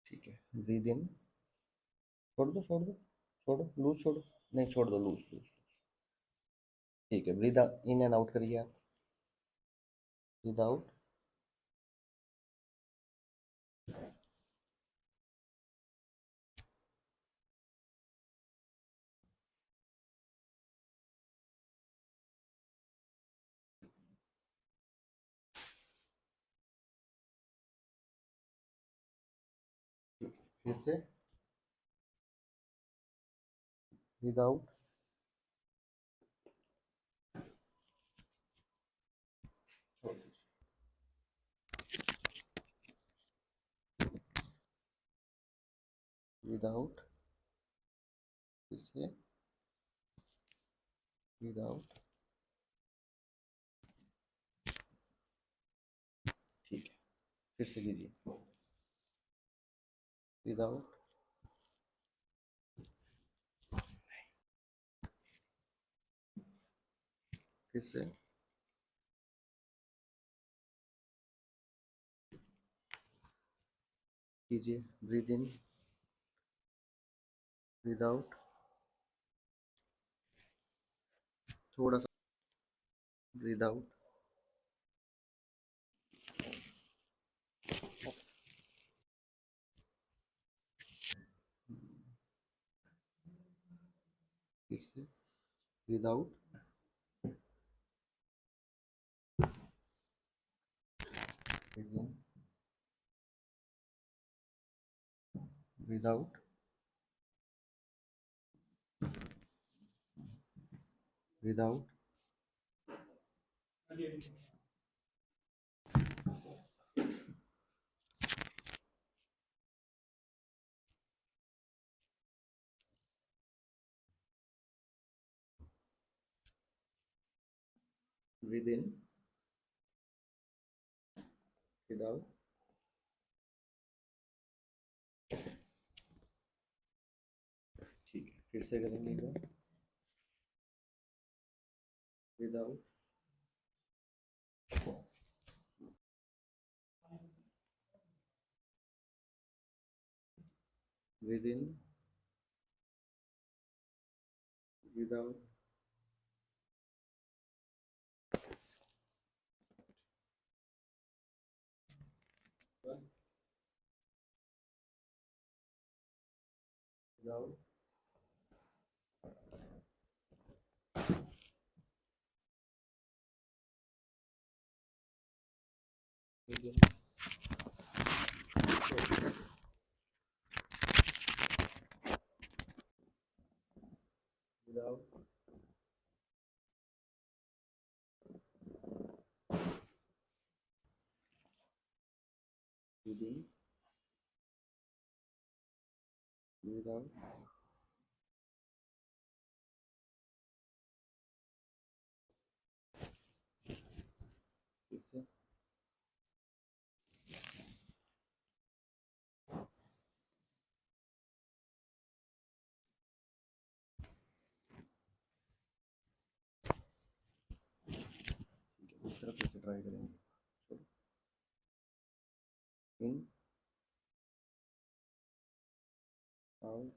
ठीक है, breathe in, छोड़ दो छोड़ दो, छोड़ो लूज, छोड़ो, नहीं छोड़ दो, लूज लूज। ठीक है, ब्रीद इन एंड आउट करिए आप। ब्रीद आउट, फिर से ब्रीद आउट, छोड़ दीजिए, ब्रीद आउट, फिर से ब्रीद आउट। ठीक है, फिर से कीजिए, ब्रीद आउट, फिर से कीजिए, ब्रीद इन, ब्रीद आउट, थोड़ा सा, ब्रीद आउट, फिर से breathe out, breathe in, breathe out, breathe out, breathe in, breathe out. ठीक है, फिर से करेंगे एक बार, breathe out, breathe in, breathe out, breathe out, breathe in, breathe out, breathe in, breathe out, फिर से इस तरफ फिर से ट्राई करेंगे, इन, आउट,